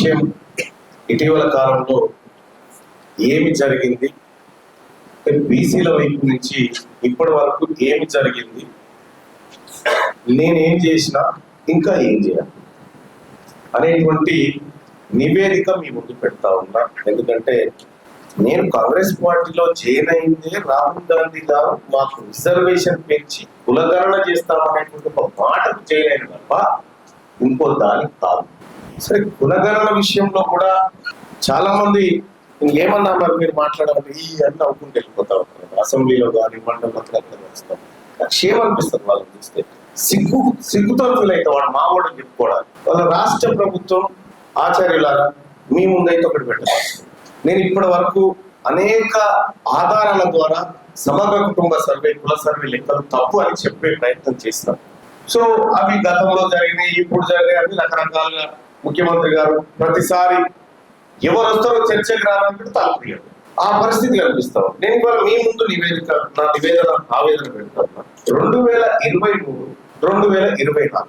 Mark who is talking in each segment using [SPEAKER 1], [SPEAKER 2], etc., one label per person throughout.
[SPEAKER 1] విషయం ఇటీవల కాలంలో ఏమి జరిగింది, బీసీల వైపు నుంచి ఇప్పటి వరకు ఏమి జరిగింది, నేనేం చేసినా ఇంకా ఏం చేయాలి అనేటువంటి నివేదిక మీ ముందు పెడతా ఉన్నా. ఎందుకంటే నేను కాంగ్రెస్ పార్టీలో జాయిన్ అయిందే రాహుల్ గాంధీ గారు మాకు రిజర్వేషన్ పెంచి కులగణన చేస్తామనేటువంటి ఒక మాటకు జాయిన్ అయిన తప్ప ఇంకో దానికి కాదు. సరే, కులగణన విషయంలో కూడా చాలా మంది ఏమన్నా మరి మీరు మాట్లాడాలి ఈ అన్ని అవుకుంటూ వెళ్ళిపోతా ఉంటారు. అసెంబ్లీలో కానీ మండలంలో వస్తాం, క్షేమనిపిస్తుంది వాళ్ళని చూస్తే. సిగ్గుతో ఫీల్ అయితే వాడు మా కూడా చెప్పుకోవడానికి. వాళ్ళ రాష్ట్ర ప్రభుత్వం ఆచార్యులాగా మీ ముందైతే ఒకటి పెట్టాలి. నేను ఇప్పటి వరకు అనేక ఆధారాల ద్వారా సమగ్ర కుటుంబ సర్వే, కుల సర్వే లెక్కలు తప్పు అని చెప్పే ప్రయత్నం చేస్తాను. సో అవి గతంలో జరిగినాయి, ఇప్పుడు జరిగినాయి అని రకరకాలుగా ముఖ్యమంత్రి గారు ప్రతిసారి ఎవరు వస్తారో చర్చకు రావాలంటే తాగుతారు. ఆ పరిస్థితి కనిపిస్తాం. నేను ఇవాళ మీ ముందు నా ఆవేదన పెడతాను. 2023, 2024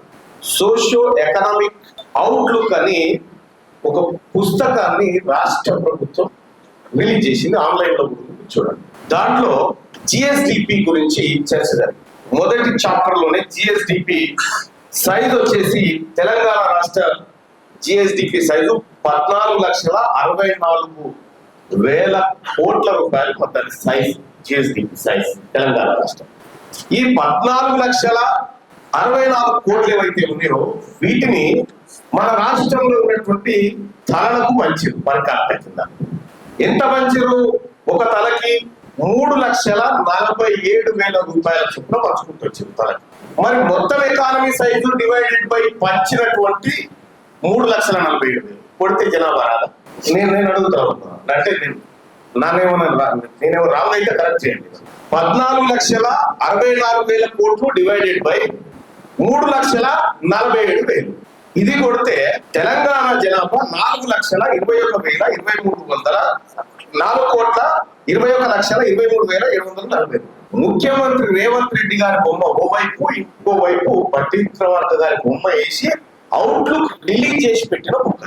[SPEAKER 1] సోషియో ఎకనామిక్ అవుట్లుక్ అని ఒక పుస్తకాన్ని రాష్ట్ర ప్రభుత్వం రిలీజ్ చేసింది. ఆన్లైన్ లో చూడండి. దాంట్లో జిఎస్డిపి గురించి చర్చ జరిగింది. మొదటి చాప్టర్ లోనే జిఎస్డిపి సైజ్ వచ్చేసి తెలంగాణ రాష్ట్ర జిఎస్డిపి సైజు 14,64,000 కోట్ల రూపాయలు మొత్తాన్ని సైజ్, జిఎస్డిపి సైజ్ తెలంగాణ రాష్ట్రం. ఈ 14,64,000 కోట్లు ఏవైతే ఉన్నాయో వీటిని మన రాష్ట్రంలో ఉన్నటువంటి తలలకు పంచారు. పర్ క్యాపిటా కింద ఎంత పంచారు? ఒక తలకి 3,47,000 రూపాయల చొప్పున పంచుకుంటూ వచ్చారు తలకి. మరి మొత్తం ఎకానమీ సైజు డివైడెడ్ బై పంచినటువంటి 3,47,000 కొడితే జనాభా రాదా? నేను అడుగుతా ఉన్నా. అంటే నేనేమో రాంగ్ అయితే కరెక్ట్ చేయండి. 14,64,000 కోట్లు డివైడెడ్ బై 3,47,000. ఇది కొడితే తెలంగాణ జనాభా 4,21,23,4 4,21,23,740. ముఖ్యమంత్రి రేవంత్ రెడ్డి గారి బొమ్మ ఓవైపు, ఇంకోవైపు బట్టి విక్రమార్క గారి బొమ్మ వేసి అవుట్లుక్ రిలీజ్ చేసి పెట్టిన బుక్.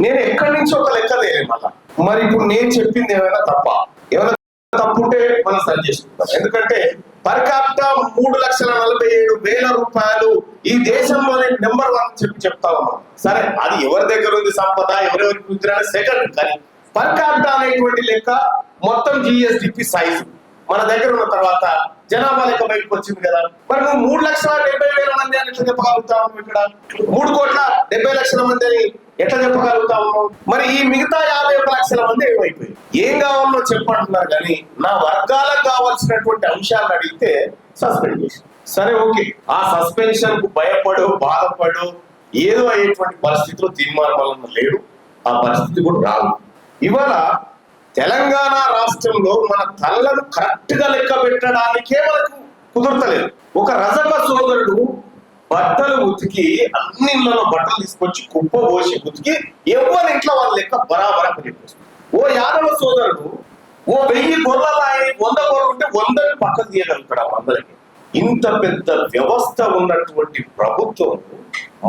[SPEAKER 1] నేను ఎక్కడి నుంచి ఒక లెక్క తెలియదు మళ్ళా. మరి ఇప్పుడు నేను చెప్పింది ఏమైనా తప్ప? ఏమైనా తప్పుంటే మనం సరి చేసుకుంటాం. ఎందుకంటే పర్ క్యాపిటా 3,47,000 రూపాయలు ఈ దేశంలోనే నెంబర్ 1 చెప్తా ఉన్నాం. సరే, అది ఎవరి దగ్గర ఉంది సంపద, ఎవరెవరికి కుదిరాని సెకండ్. కానీ పర్ క్యాపిటా అనేటువంటి లెక్క మొత్తం జిఎస్డిపి సైజు మన దగ్గర ఉన్న తర్వాత జనాభా లెక్క బయటకు వచ్చింది కదా. మరి నువ్వు 3,70,000 మంది అని ఎట్లా చెప్పగలుగుతావు? ఇక్కడ 3,70,00,000 మంది అని ఎట్లా చెప్పగలుగుతావు? మరి ఈ మిగతా 51,00,000 మంది ఏమైపోయి ఏం కావాలో చెప్పంటున్నారు. కానీ నా వర్గాలకు కావాల్సినటువంటి అంశాలను అడిగితే సస్పెండ్ చేసి, సరే ఓకే, ఆ సస్పెన్షన్ కు భయపడు, బాధపడు, ఏదో అయ్యేటువంటి పరిస్థితిలో తీర్మానం లేడు. ఆ పరిస్థితి కూడా రాదు. ఇవాళ తెలంగాణ రాష్ట్రంలో మన తల్లను కరెక్ట్ గా లెక్క పెట్టడానికే మనకు కుదరతలేదు. ఒక రజక సోదరుడు బట్టలు ఉతికి అన్ని ఇళ్లలో బట్టలు తీసుకొచ్చి కుప్ప పోసి ఉతికి ఎవరి ఇంట్లో వాళ్ళ లెక్క బరాబరా చెప్పేస్తుంది. ఓ యాదవ సోదరుడు ఓ 1000 గొర్రెలు ఆయన 100 గొర్రెలు ఉంటే 100 పక్కకు తీయగలుగుతాడు అందరికి. ఇంత పెద్ద వ్యవస్థ ఉన్నటువంటి ప్రభుత్వం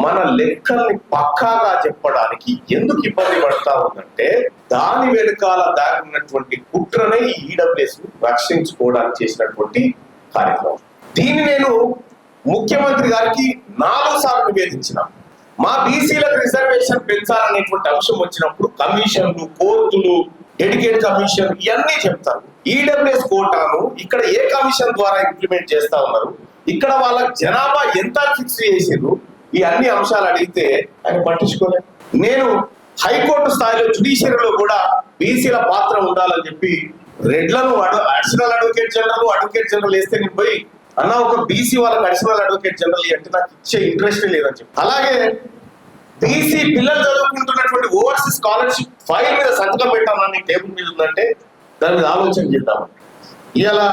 [SPEAKER 1] మన లెక్కల్ని పక్కాగా చెప్పడానికి ఎందుకు ఇబ్బంది పడతా ఉందంటే దాని వెనుకాల దాగి ఉన్నటువంటి కుట్రనే ఈడబ్ల్యూఎస్ రక్షించుకోవడానికి చేసినటువంటి కార్యక్రమం. దీన్ని నేను ముఖ్యమంత్రి గారికి 4 సార్లు నివేదించిన. మా బీసీలకు రిజర్వేషన్ పెంచాలనేటువంటి అంశం వచ్చినప్పుడు కమిషన్లు, కోర్టులు, డెడికేట్ కమిషన్ ఇవన్నీ చెప్తారు. ఈడబ్ల్యూఎస్ కోటాను ఇక్కడ ఏ కమిషన్ ద్వారా ఇంప్లిమెంట్ చేస్తా ఉన్నారు, ఇక్కడ వాళ్ళ జనాభా ఎంత ఫిక్స్ చేసిండ్రు, ఈ అన్ని అంశాలు అడిగితే ఆయన పట్టించుకోలేదు. నేను హైకోర్టు స్థాయిలో జ్యుడిషియరీలో కూడా బీసీల పాత్ర ఉండాలని చెప్పి రెడ్లను అడిషనల్ అడ్వకేట్ జనరల్ వేస్తే నేను పోయి అన్న ఒక బీసీ వాళ్ళకి అడిషనల్ అడ్వకేట్ జనరల్ అంటే నాకు ఇచ్చే ఇంట్రెస్ట్ లేదని చెప్పి, అలాగే బీసీ పిల్లలు చదువుకుంటున్నటువంటి ఓవర్సీస్ స్కాలర్షిప్ ఫైల్ మీద సంతకం పెట్టామని టేబుల్ మీద ఉందంటే దాని మీద ఆలోచన చేద్దామని. ఇలా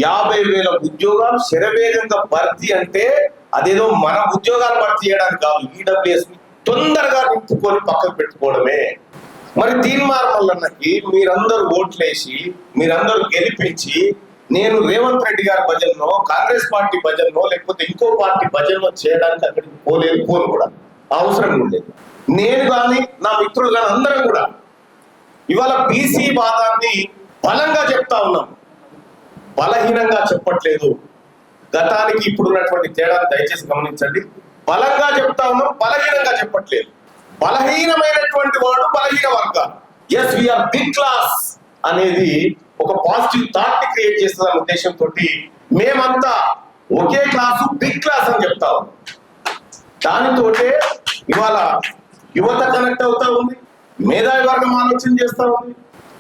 [SPEAKER 1] 50,000 ఉద్యోగాలు శరవేగంగా భర్తీ అంటే అదేదో మన ఉద్యోగాలు భర్తీ చేయడానికి కాదు, ఈడబ్ల్యూఎస్ తొందరగా నింపుకొని పక్కకు పెట్టుకోవడమే. మరి తీర్మానకి మీరందరూ ఓట్లేసి మీరందరూ గెలిపించి నేను రేవంత్ రెడ్డి గారి భజనలో, కాంగ్రెస్ పార్టీ భజనలో, లేకపోతే ఇంకో పార్టీ భజనలో చేయడానికి అక్కడికి పోను కూడా అవసరం ఉండేది. నేను కానీ నా మిత్రులు కానీ అందరం కూడా ఇవాళ బీసీ వాదాన్ని బలంగా చెప్తా ఉన్నాం, బలహీనంగా చెప్పట్లేదు. గతానికి ఇప్పుడున్నటువంటి తేడాను దయచేసి గమనించండి. బలంగా చెప్తా ఉన్నాం, బలహీనంగా చెప్పట్లేదు. బలహీనమైనటువంటి వాడు బలహీన వర్గాలు, ఎస్ వీఆర్ బిగ్ క్లాస్ అనేది ఒక పాజిటివ్ థాట్ ని క్రియేట్ చేస్తుందన్న ఉద్దేశంతో మేమంతా ఒకే క్లాసు బిగ్ క్లాస్ అని చెప్తా ఉన్నాం. దానితోటే ఇవాళ యువత కనెక్ట్ అవుతా ఉంది, మేధావి వర్గం ఆలోచన చేస్తా ఉంది,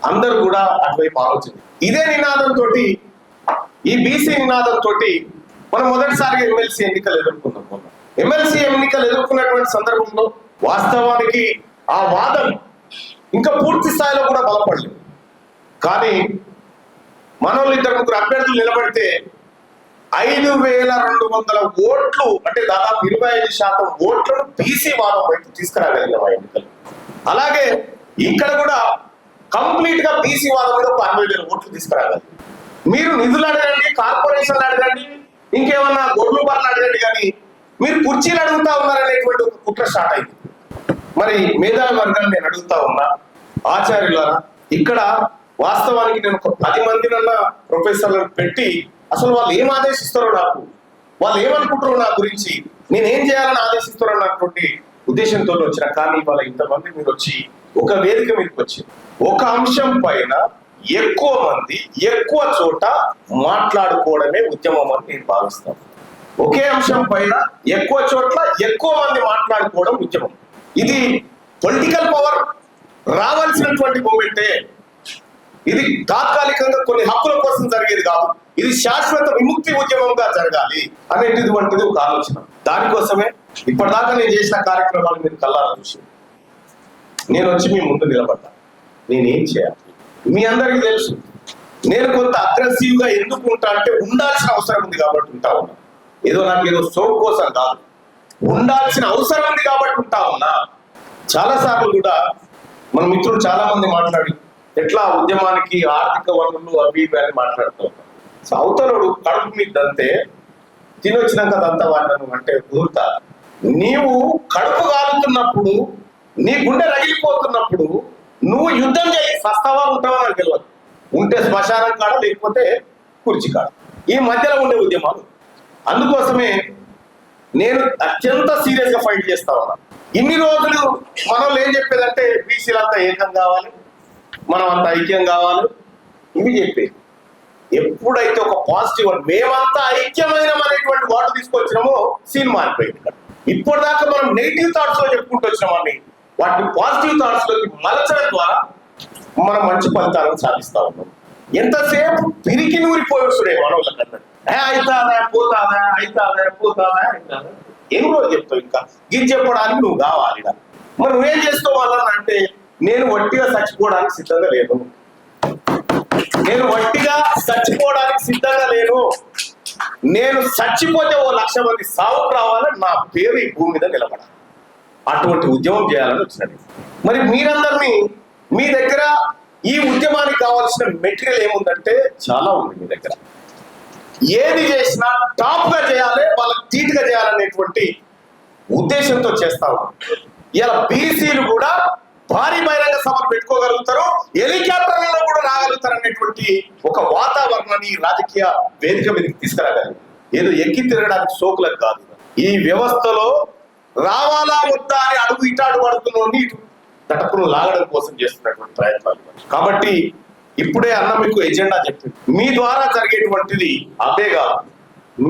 [SPEAKER 1] అందరూ కూడా అటువైపు ఆలోచన. ఇదే నినాదంతో, ఈ బీసీ నినాదంతో మనం మొదటిసారిగా ఎమ్మెల్సీ ఎన్నికలు ఎదుర్కొన్నాం. ఎమ్మెల్సీ ఎన్నికలు ఎదుర్కొన్నటువంటి సందర్భంలో వాస్తవానికి ఆ వాదం ఇంకా పూర్తి స్థాయిలో కూడా బలపడలేదు. కానీ మనోళ్ళు 2-3 అభ్యర్థులు నిలబడితే 5,200 ఓట్లు, అంటే దాదాపు 25% ఓట్లను బీసీ వాదం వైపు తీసుకురాగలిగాం ఆ ఎన్నికలు. అలాగే ఇక్కడ కూడా కంప్లీట్ గా బీసీ వాదం మీద 60,000 ఓట్లు తీసుకురాగలిగాం. మీరు నిధులు అడగండి, కార్పొరేషన్లు అడగండి, ఇంకేమన్నా గొడ్లు బర్రెలు అడగండి, కానీ మీరు కుర్చీలు అడుగుతా ఉన్నారనేటువంటి ఒక కుట్ర స్టార్ట్ అయింది. మరి మేధావి వర్గాన్ని నేను అడుగుతా ఉన్నా, ఆచార్యులారా, ఇక్కడ వాస్తవానికి నేను ఒక 10 మందినన్నా ప్రొఫెసర్లను పెట్టి అసలు వాళ్ళు ఏం ఆదేశిస్తారో, నాకు వాళ్ళు ఏమనుకుంటారో నా గురించి, నేనేం చేయాలని ఆదేశిస్తారో అన్నటువంటి ఉద్దేశంతో వచ్చిన. కానీ ఇవాళ ఇంతమంది మీరు వచ్చి ఒక వేదిక మీదకి వచ్చి ఒక అంశం పైన ఎక్కువ మంది ఎక్కువ చోట మాట్లాడుకోవడమే ఉద్యమం అని నేను భావిస్తాను. ఒకే అంశం పైన ఎక్కువ చోట్ల ఎక్కువ మంది మాట్లాడుకోవడం ఉద్యమం. ఇది పొలిటికల్ పవర్ రావాల్సినటువంటి మూమెంటే. ఇది తాత్కాలికంగా కొన్ని హక్కుల కోసం జరిగేది కాదు, ఇది శాశ్వత విముక్తి ఉద్యమంగా జరగాలి అనేటువంటిది ఒక ఆలోచన. దానికోసమే ఇప్పటిదాకా నేను చేసిన కార్యక్రమాలు మీరు కల్లారా చూసి నేను వచ్చి మీ ముందు నిలబడ్డా. నేనేం చేయాలి మీ అందరికీ తెలుసు. నేను కొంత అగ్రెసివ్ గా ఎందుకు ఉంటా అంటే ఉండాల్సిన అవసరం ఉంది కాబట్టి ఉంటా ఉన్నా. ఏదో సోపు కోసం కాదు, ఉండాల్సిన అవసరం ఉంది కాబట్టి ఉంటా ఉన్నా. చాలా సార్లు కూడా మన మిత్రులు చాలా మంది మాట్లాడి ఎట్లా ఉద్యమానికి ఆర్థిక వనరులు అవి ఇవి అని మాట్లాడుతూ ఉంటాం. సో అవతలుడు కడుపు మీద అంతే తినొచ్చినాక దంతా వాడను అంటే కుదురుతా. నీవు కడుపు కాలుతున్నప్పుడు, నీ గుండె రగిలిపోతున్నప్పుడు నువ్వు యుద్ధం చేయి, సస్తావా ఉంటావా నాకు తెలియదు. ఉంటే శ్మశానం కాడ, లేకపోతే కుర్చీ కాడ, ఈ మధ్యలో ఉండే ఉద్యమాలు. అందుకోసమే నేను అత్యంత సీరియస్ గా ఫైట్ చేస్తా ఉన్నా. ఇన్ని రోజులు మనం ఏం చెప్పేదంటే బీసీలంతా ఏకం కావాలి, మనం అంత ఐక్యం కావాలి, ఇవి చెప్పేది. ఎప్పుడైతే ఒక పాజిటివ్ మేమంతా ఐక్యమైన అనేటువంటి వాడు తీసుకొచ్చినామో సీన్ మారిపోయింది. ఇప్పటిదాకా మనం నెగిటివ్ థాట్స్ లో చెప్పుకుంటూ వచ్చినామని వాటిని పాజిటివ్ థాట్స్ లోకి మలచడం ద్వారా మనం మంచి ఫలితాలను సాధిస్తా ఉన్నాం. ఎంతసేపు పిరికి నూరిపోయుడే మనోళ్ళకన్నా అవుతాదా పోతాదా అవుతాదా పోతాదా అవుతాదా ఎన్ని రోజులు చెప్తావు, ఇంకా ఇది చెప్పడానికి నువ్వు కావాలి. మరి నువ్వేం చేసుకోవాలని అంటే నేను వట్టిగా చచ్చిపోవడానికి సిద్ధంగా లేను, నేను వట్టిగా చచ్చిపోవడానికి సిద్ధంగా లేను. నేను చచ్చిపోతే 1,00,000 మంది సావుకు రావాలని నా పేరు ఈ భూమి మీద నిలబడాలి. అటువంటి ఉద్యమం చేయాలని వచ్చినది. మరి మీరందరినీ మీ దగ్గర ఈ ఉద్యమానికి కావాల్సిన మెటీరియల్ ఏముందంటే చాలా ఉంది మీ దగ్గర. ఏది చేసినా టాప్ గా చేయాలి, వాళ్ళకి ధీటుగా చేయాలనేటువంటి ఉద్దేశంతో చేస్తా ఉన్నాం. ఇలా బీసీలు కూడా భారీ బహిరంగ సభలు పెట్టుకోగలుగుతారు, హెలికాప్టర్లలో కూడా రాగలుగుతారు అనేటువంటి ఒక వాతావరణాన్ని రాజకీయ వేదిక మీదకి తీసుకురాగలిగి, ఏదో ఎక్కి తిరగడానికి సోకులకు కాదు. ఈ వ్యవస్థలో రావాలా వద్దా అని అడుగు ఇటాడు పడుతున్న ఇటు తటకును లాగడం కోసం చేస్తున్నటువంటి ప్రయత్నాలు. కాబట్టి ఇప్పుడే అన్న మీకు ఎజెండా చెప్పింది. మీ ద్వారా జరిగేటువంటిది అదేగా,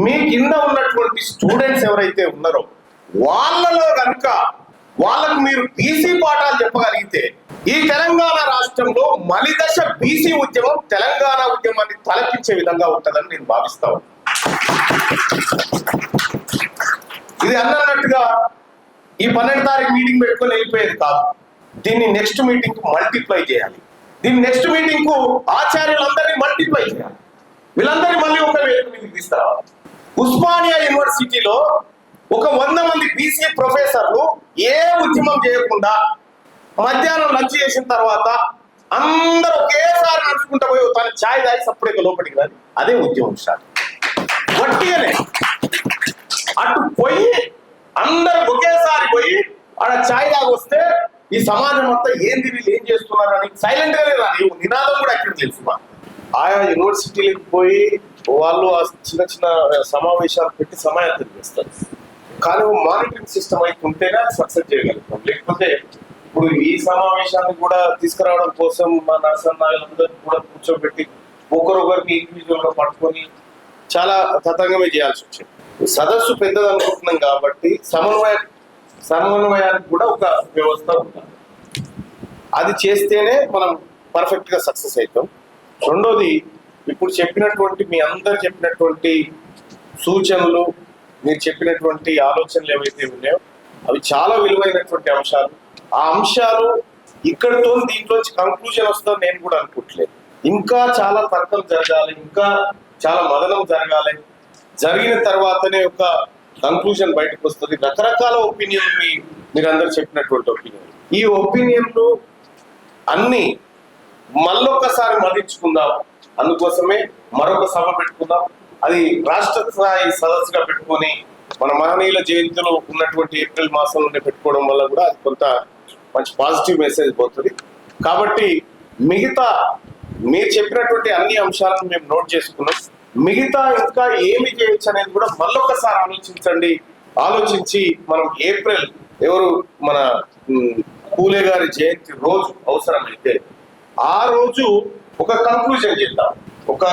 [SPEAKER 1] మీ కింద ఉన్నటువంటి స్టూడెంట్స్ ఎవరైతే ఉన్నారో వాళ్ళలో కనుక వాళ్ళకు మీరు బీసీ పాఠాలు చెప్పగలిగితే ఈ తెలంగాణ రాష్ట్రంలో మలిదశ బీసీ ఉద్యమం తెలంగాణ ఉద్యమాన్ని తలపించే విధంగా ఉంటుందని నేను భావిస్తాను. ఇది అన్నట్టుగా ఈ 12వ తారీఖు మీటింగ్ పెట్టుకొని వెళ్ళిపోయేది కాదు. దీన్ని నెక్స్ట్ మీటింగ్ కు మల్టిప్లై చేయాలి. దీన్ని నెక్స్ట్ మీటింగ్ కు ఆచార్యులందరినీ మల్టిప్లై చేయాలి. వీళ్ళందరినీ మళ్ళీ ఒక వేదిక మీదకి తీసుకురావాలి. ఉస్మానియా యూనివర్సిటీలో ఒక 100 మంది బీసీ ప్రొఫెసర్లు ఏ ఉద్యమం చేయకుండా మధ్యాహ్నం లంచ్ చేసిన తర్వాత అందరూ ఒకేసారి నడుచుకుంటూ పోయి తన ఛాయ్ తాగి సప్పుడే లోపలికి రాదు. అదే ఉద్యమం స్టార్ట్. వట్టిగానే అటు పోయి అందరు ఒకేసారి పోయి ఆడ ఛాయ్ తాగొస్తే ఈ సమాజం అంతా ఏంది వీళ్ళు ఏం చేస్తున్నారు అని సైలెంట్ గానే రాదు, నినాదం కూడా ఎక్కడ తెలుసు. ఆయా యూనివర్సిటీలకు పోయి వాళ్ళు ఆ చిన్న చిన్న సమావేశాలు పెట్టి సమాయత్తం చేస్తారు. కానీ మానిటరింగ్ సిస్టమ్ అయితే ఉంటేనే సక్సెస్ చేయగలుగుతాం. లేకపోతే ఇప్పుడు ఈ సమావేశాన్ని కూడా తీసుకురావడం కోసం మా నర్సన్నాయులందరూ కూడా కూర్చోబెట్టి ఒకరొకరికి ఇండివిజువల్ గా పట్టుకొని చాలా తతంగమే చేయాల్సి వచ్చింది. సదస్సు పెద్దది అనుకుంటున్నాం కాబట్టి సమన్వయానికి కూడా ఒక వ్యవస్థ ఉండాలి. అది చేస్తేనే మనం పర్ఫెక్ట్ గా సక్సెస్ అవుతాం. రెండోది, ఇప్పుడు చెప్పినటువంటి మీ అందరు చెప్పినటువంటి సూచనలు, మీరు చెప్పినటువంటి ఆలోచనలు ఏవైతే ఉన్నాయో అవి చాలా విలువైనటువంటి అంశాలు. ఆ అంశాలు ఇక్కడితో దీంట్లోంచి కంక్లూజన్ వస్తుందని నేను కూడా అనుకోవట్లేదు. ఇంకా చాలా తర్కం జరగాలి, ఇంకా చాలా మదనం జరగాలి. జరిగిన తర్వాతనే ఒక కంక్లూజన్ బయటకు వస్తుంది. రకరకాల ఒపీనియన్ మీరందరూ చెప్పినటువంటి ఒపీనియన్, ఈ ఒపీనియన్లు అన్ని మళ్ళొకసారి మదించుకుందాం. అందుకోసమే మరొక సభ పెట్టుకుందాం. అది రాష్ట్ర స్థాయి సదస్సుగా పెట్టుకొని మన మహనీయుల జయంతులు ఉన్నటువంటి ఏప్రిల్ మాసంలోనే పెట్టుకోవడం వల్ల కూడా అది కొంత మంచి పాజిటివ్ మెసేజ్ పోతుంది. కాబట్టి మిగతా మీరు చెప్పినటువంటి అన్ని అంశాలను మేము నోట్ చేసుకున్నాం. మిగతా ఇంకా ఏమి చేయొచ్చు అనేది కూడా మళ్ళొకసారి ఆలోచించి మనం ఏప్రిల్ మన పూలే గారి జయంతి రోజు అవసరమైతే ఆ రోజు ఒక కంక్లూజన్ చేద్దాం. ఒక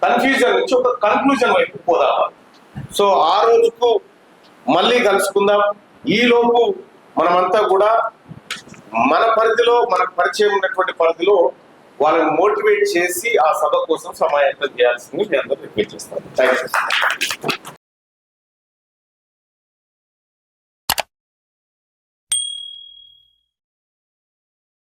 [SPEAKER 1] కన్ఫ్యూజన్ నుంచి ఒక కన్క్లూజన్ వైపు పోదాం. సో ఆ రోజుకు మళ్ళీ కలుసుకుందాం. ఈలోపు మనమంతా కూడా మన పరిధిలో, మనకు పరిచయం ఉన్నటువంటి పరిధిలో వాళ్ళని మోటివేట్ చేసి ఆ సభ కోసం సమాయత్తం చేయాల్సింది మీ అందరూ రిక్వెస్ట్ చేస్తాను. Thank you.